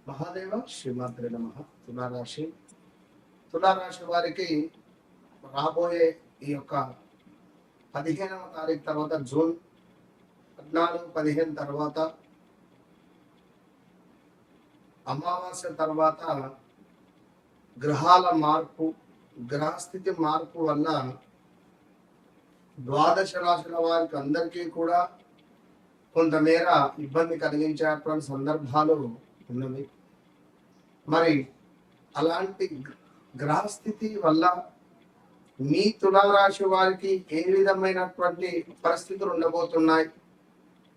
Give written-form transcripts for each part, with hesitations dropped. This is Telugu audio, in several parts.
మహాదేవ శ్రీమాత్రే నమః. తులారాశి వారికి రాబోయే ఈ యొక్క 15వ తారీఖు తర్వాత జూన్ 14, 15 తర్వాత అమావాస్య తర్వాత గ్రహాల మార్పు, గ్రహస్థితి మార్పు వల్ల ద్వాదశ రాశుల వారికి అందరికీ కూడా కొంతమేర ఇబ్బంది కలిగించేటువంటి సందర్భాలు ఉన్నవి. మరి అలాంటి గ్రహస్థితి వల్ల మీ తులారాశి వారికి ఏ విధమైనటువంటి పరిస్థితులు ఉండబోతున్నాయి,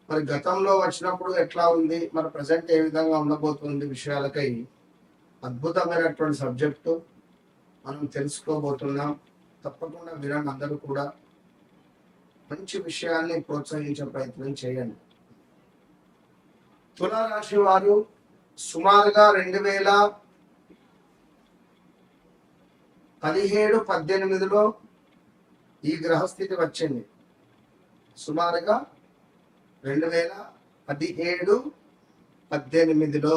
మరి గతంలో వచ్చినప్పుడు ఎట్లా ఉంది, మరి ప్రజెంట్ ఏ విధంగా ఉండబోతుంది విషయాలకై అద్భుతమైనటువంటి సబ్జెక్టు మనం తెలుసుకోబోతున్నాం. తప్పకుండా వినండి. అందరూ కూడా మంచి విషయాన్ని ప్రోత్సహించే ప్రయత్నం చేయండి. తులారాశి వారు సుమారుగా 2017-18లో ఈ గ్రహస్థితి వచ్చింది. సుమారుగా 2017-18లో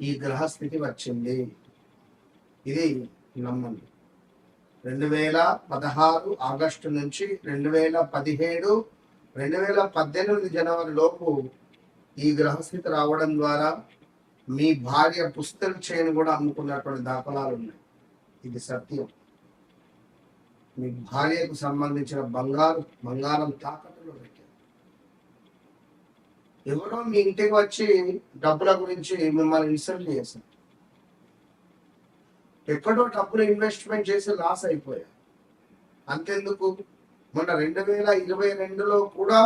ఈ గ్రహస్థితి వచ్చింది. ఇది నమ్మండి. 2016 ఆగస్టు నుంచి 2017, 2018 జనవరి లోపు ఈ గ్రహస్థితి రావడం ద్వారా మీ భార్య పుస్తక చేయను కూడా అమ్ముకున్నటువంటి దాఖలాలు ఉన్నాయి. ఇది సత్యం. మీ భార్యకు సంబంధించిన బంగారం తాకట్టులో పెట్టారు. ఎవరో మీ ఇంటికి వచ్చి డబ్బుల గురించి మిమ్మల్ని ఇన్సల్ట్ చేశారు. ఎక్కడో డబ్బులు ఇన్వెస్ట్మెంట్ చేసి లాస్ అయిపోయారు. అంతెందుకు, మొన్న 2022లో కూడా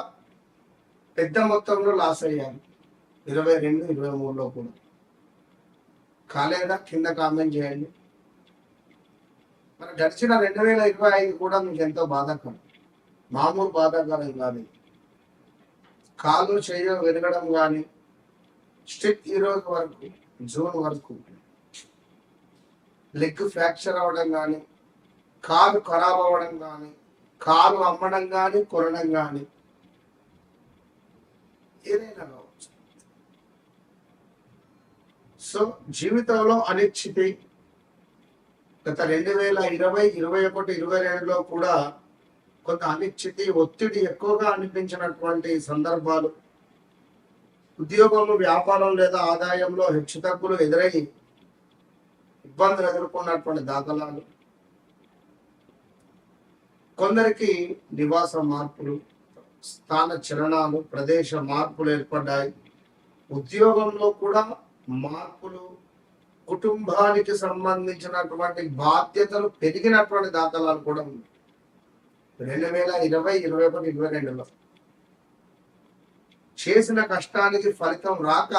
పెద్ద మొత్తంలో లాస్ అయ్యారు. 22, 23లో కూడా కాలేదా? కింద కామెంట్ చేయండి. మరి గడిచిన 2025 కూడా మీకు ఎంతో బాధాకరం, మామూలు బాధాకరం కాదు. కాలు చేయ విరగడం కానీ, స్టిక్ ఈ రోజు వరకు జూన్ వరకు లెగ్ ఫ్రాక్చర్ అవ్వడం కానీ, కాలు ఖరాబ్ అవ్వడం కానీ, కాలు అమ్మడం కానీ, కొనడం కానీ ఏదైనా కావచ్చు. సో జీవితంలో అనిశ్చితి గత 2020, 21, 22లో కూడా కొంత అనిశ్చితి, ఒత్తిడి ఎక్కువగా అనిపించినటువంటి సందర్భాలు, ఉద్యోగంలో, వ్యాపారం లేదా ఆదాయంలో హెచ్చుతగ్గులు ఎదురై ఇబ్బందులు ఎదుర్కొన్నటువంటి దాఖలాలు, కొందరికి నివాస మార్పులు, స్థాన చలనాలు, ప్రదేశ మార్పులు ఏర్పడ్డాయి. ఉద్యోగంలో కూడా మార్పులు, కుటుంబానికి సంబంధించినటువంటి బాధ్యతలు పెరిగినటువంటి దాఖలాలు కూడా ఉన్నాయి. 2020, 21, 22లో చేసిన కష్టానికి ఫలితం రాక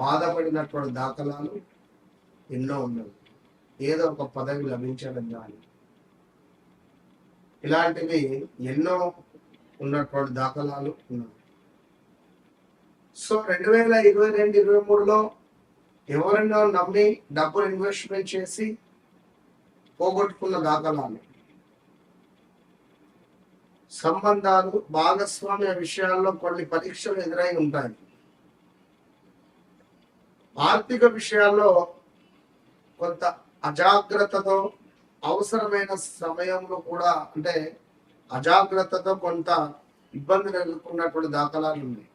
బాధపడినటువంటి దాఖలాలు ఎన్నో ఉన్నవి. ఏదో ఒక పదవి లభించడం కానీ ఇలాంటివి ఎన్నో ఉన్నటువంటి దాఖలాలు ఉన్నాయి. సో 2022, 23లో ఎవరైనా నమ్మి డబ్బులు ఇన్వెస్ట్మెంట్ చేసి పోగొట్టుకున్న దాఖలాలు, సంబంధాలు, భాగస్వామ్య విషయాల్లో కొన్ని పరీక్షలు ఎదురై ఉంటాయి. ఆర్థిక విషయాల్లో కొంత అజాగ్రత్తతో, అవసరమైన సమయంలో కూడా అంటే అజాగ్రత్తతో కొంత ఇబ్బందులు ఎదుర్కొన్నటువంటి దాఖలాలు ఉన్నాయి.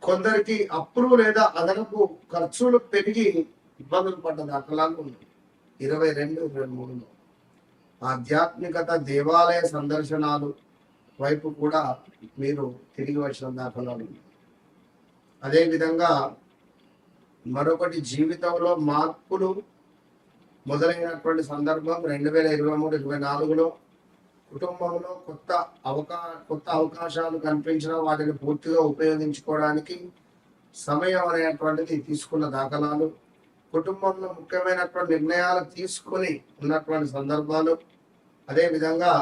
కొందరికి అప్పులు లేదా అదనపు ఖర్చులు పెరిగి ఇబ్బందులు పడ్డ దాఖలాలు ఉన్నాయి. 22, 23లో ఆధ్యాత్మికత, దేవాలయ సందర్శనాలు వైపు కూడా మీరు తిరిగి వచ్చిన దాఖలాలు ఉన్నాయి. అదేవిధంగా మరొకటి, జీవితంలో మార్పులు మొదలైనటువంటి సందర్భం 2023, 24లో కుటుంబంలో కొత్త అవకాశాలు కనిపించిన వాటిని పూర్తిగా ఉపయోగించుకోవడానికి సమయం అనేటువంటిది తీసుకున్న దాఖలాలు, కుటుంబంలో ముఖ్యమైనటువంటి నిర్ణయాలు తీసుకొని ఉన్నటువంటి సందర్భాలు, అదేవిధంగా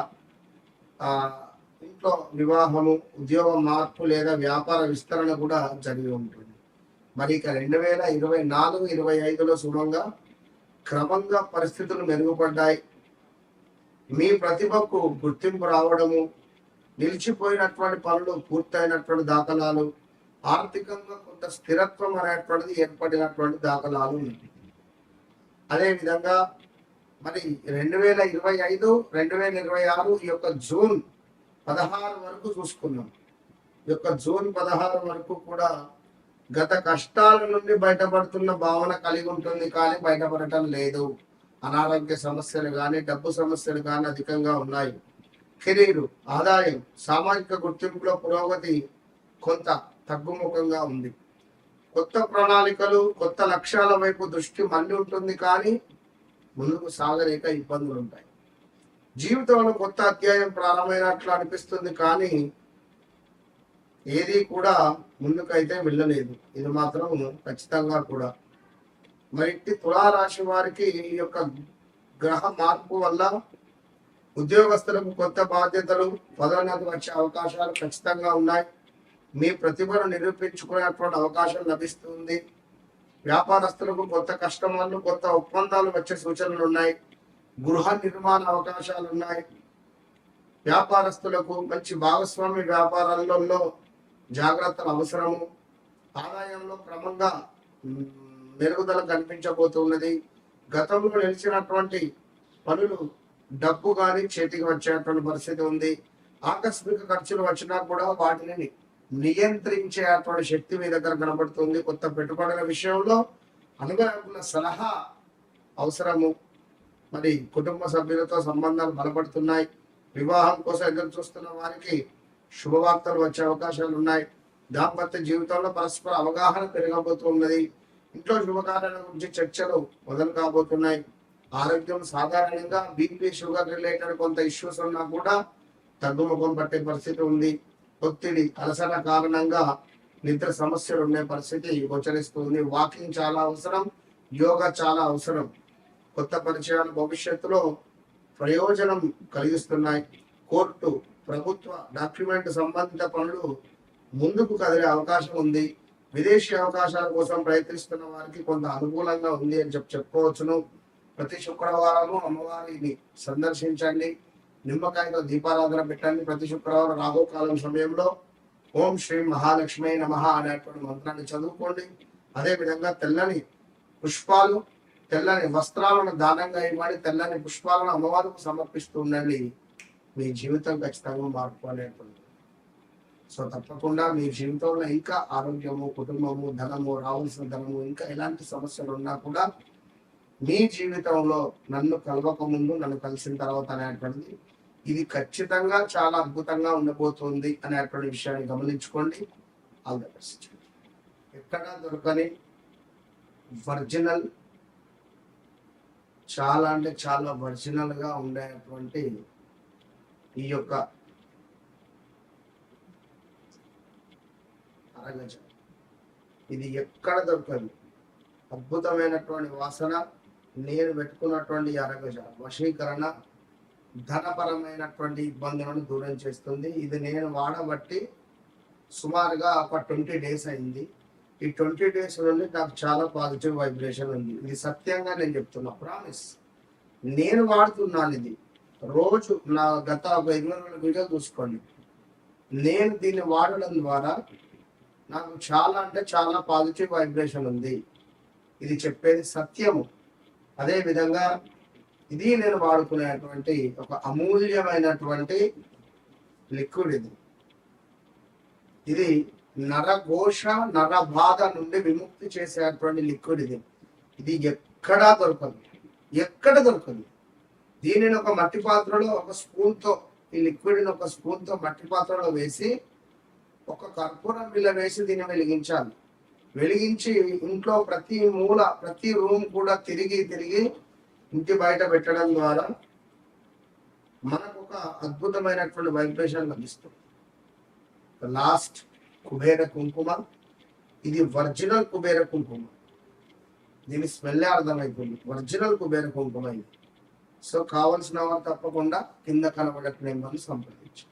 ఇంట్లో వివాహము, ఉద్యోగ మార్పు లేదా వ్యాపార విస్తరణ కూడా జరిగి ఉంటుంది. మరి ఇక 2024, 25లో సుమంగా క్రమంగా పరిస్థితులు మెరుగుపడ్డాయి. మీ ప్రతిభకు గుర్తింపు రావడము, నిలిచిపోయినటువంటి పనులు పూర్తయినటువంటి దాఖలాలు, ఆర్థికంగా కొంత స్థిరత్వం అనేటువంటిది ఏర్పడినటువంటి దాఖలాలు ఉన్నాయి. అదేవిధంగా మరి 2025, 2026 ఈ యొక్క జూన్ 16 వరకు చూసుకున్నాం. ఈ యొక్క జూన్ 16 వరకు కూడా గత కష్టాల నుండి బయటపడుతున్న భావన కలిగి ఉంటుంది, కానీ బయటపడటం లేదు. అనారోగ్య సమస్యలు కానీ, డబ్బు సమస్యలు కానీ అధికంగా ఉన్నాయి. కెరీరు, ఆదాయం, సామాజిక గుర్తింపులో పురోగతి కొంత తగ్గుముఖంగా ఉంది. కొత్త ప్రణాళికలు, కొత్త లక్ష్యాల వైపు దృష్టి మళ్ళీ ఉంటుంది, కానీ ముందుకు సాగలేక ఇబ్బందులు ఉంటాయి. జీవితంలో కొత్త అధ్యాయం ప్రారంభమైనట్లు అనిపిస్తుంది, కానీ ఏది కూడా ముందుకైతే వెళ్ళలేదు. ఇది మాత్రం ఖచ్చితంగా కూడా. మరి తులారాశి వారికి ఈ యొక్క గ్రహ మార్పు వల్ల ఉద్యోగస్తులకు కొత్త బాధ్యతలు, పదోన్నతి వచ్చే అవకాశాలు ఖచ్చితంగా ఉన్నాయి. మీ ప్రతిభను నిరూపించుకునేటువంటి అవకాశం లభిస్తుంది. వ్యాపారస్తులకు కొత్త కస్టమర్లు, కొత్త ఒప్పందాలు వచ్చే సూచనలు ఉన్నాయి. గృహ నిర్మాణ అవకాశాలు ఉన్నాయి. వ్యాపారస్తులకు మంచి భాగస్వామి వ్యాపారాలలో జాగ్రత్తలు అవసరము. ఆదాయంలో క్రమంగా మెరుగుదల కనిపించబోతున్నది. గతంలో నిలిచినటువంటి పనులు, డబ్బు కానీ చేతికి వచ్చేటువంటి పరిస్థితి ఉంది. ఆకస్మిక ఖర్చులు వచ్చినా కూడా వాటిని నియంత్రించేటువంటి శక్తి మీ దగ్గర కనబడుతుంది. కొత్త పెట్టుబడుల విషయంలో అనుభవకుల సలహా అవసరము. మరి కుటుంబ సభ్యులతో సంబంధాలు బలపడుతున్నాయి. వివాహం కోసం ఎదురు చూస్తున్న వారికి శుభవార్తలు వచ్చే అవకాశాలు ఉన్నాయి. దాంపత్య జీవితంలో పరస్పర అవగాహన పెరగబోతున్నది. ఇంట్లో శుభకార్యాల గురించి చర్చలు మొదలు కాబోతున్నాయి. ఆరోగ్యం సాధారణంగా బీపీ, షుగర్ రిలేటెడ్ కొంత ఇష్యూస్ ఉన్నా కూడా తగ్గుముఖం పట్టే పరిస్థితి ఉంది. ఒత్తిడి, అలసట కారణంగా నిద్ర సమస్యలు ఉండే పరిస్థితి గోచరిస్తుంది. వాకింగ్ చాలా అవసరం, యోగా చాలా అవసరం. కొత్త పరిచయాలు భవిష్యత్తులో ప్రయోజనం కలిగిస్తున్నాయి. కోర్టు, ప్రభుత్వ డాక్యుమెంట్ సంబంధిత పనులు ముందుకు కదిలే అవకాశం ఉంది. విదేశీ అవకాశాల కోసం ప్రయత్నిస్తున్న వారికి కొంత అనుకూలంగా ఉంది అని చెప్పుకోవచ్చును. ప్రతి శుక్రవారము అమ్మవారిని సందర్శించండి. నిమ్మకాయతో దీపారాధన పెట్టండి. ప్రతి శుక్రవారం రాహుకాలం సమయంలో ఓం శ్రీ మహాలక్ష్మి నమః అనేటువంటి మంత్రాన్ని చదువుకోండి. అదేవిధంగా తెల్లని పుష్పాలు, తెల్లని వస్త్రాలను దానంగా ఇవ్వండి. తెల్లని పుష్పాలను అమ్మవారికి సమర్పిస్తూ ఉండండి. మీ జీవితం ఖచ్చితంగా మార్పు అనేటువంటి. సో తప్పకుండా మీ జీవితంలో ఇంకా ఆరోగ్యము, కుటుంబము, ధనము, రావాల్సిన ధనము, ఇంకా ఎలాంటి సమస్యలు ఉన్నా కూడా మీ జీవితంలో నన్ను కలవక ముందు, నన్ను కలిసిన తర్వాత అనేటువంటిది ఇది ఖచ్చితంగా చాలా అద్భుతంగా ఉండబోతుంది అనేటువంటి విషయాన్ని గమనించుకోండి. All the best. ఎక్కడా దొరకని ఒరిజినల్, చాలా అంటే చాలా ఒరిజినల్ గా ఉండేటువంటి ఈ యొక్క అరగజ, ఇది ఎక్కడ దొరకదు. అద్భుతమైనటువంటి వాసన. నేను పెట్టుకున్నటువంటి అరగజ వశీకరణ, ధనపరమైనటువంటి ఇబ్బందులను దూరం చేస్తుంది. ఇది నేను వాడబట్టి సుమారుగా ఒక 20 days అయింది. ఈ 20 days నుండి నాకు చాలా పాజిటివ్ వైబ్రేషన్ ఉంది. ఇది సత్యంగా నేను చెప్తున్నా, ప్రామిస్. నేను వాడుతున్నాను ఇది రోజు. నా గత 20 వీడియోలు చూసుకోండి. నేను దీన్ని వాడడం ద్వారా నాకు చాలా అంటే చాలా పాజిటివ్ వైబ్రేషన్ ఉంది. ఇది చెప్పేది సత్యము. అదే విధంగా ఇది నేను వాడుకునేటువంటి ఒక అమూల్యమైనటువంటి లిక్విడ్. ఇది నరఘోష, నరబాధ నుండి విముక్తి చేసేటువంటి లిక్విడ్. ఇది ఎక్కడా దొరకదు, ఎక్కడ దొరకదు. దీనిని ఒక మట్టి పాత్రలో ఒక స్పూన్తో, ఈ లిక్విడ్ని ఒక స్పూన్తో మట్టి పాత్రలో వేసి ఒక కర్పూరం బిళ్ళ వేసి దీన్ని వెలిగించాలి. వెలిగించి ఇంట్లో ప్రతి మూల, ప్రతి రూమ్ కూడా తిరిగి ఇంటి బయట పెట్టడం ద్వారా మనకు ఒక అద్భుతమైనటువంటి వైబ్రేషన్ లభిస్తుంది. లాస్ట్ కుబేర కుంకుమ. ఇది ఒరిజినల్ కుబేర కుంకుమ. దీని స్మెల్లే అర్థమవుతుంది, ఒరిజినల్ కుబేర కుంకుమ ఇది. సో కావలసిన వారు తప్పకుండా కింద కనబడే నెంబర్ని సంప్రదించండి.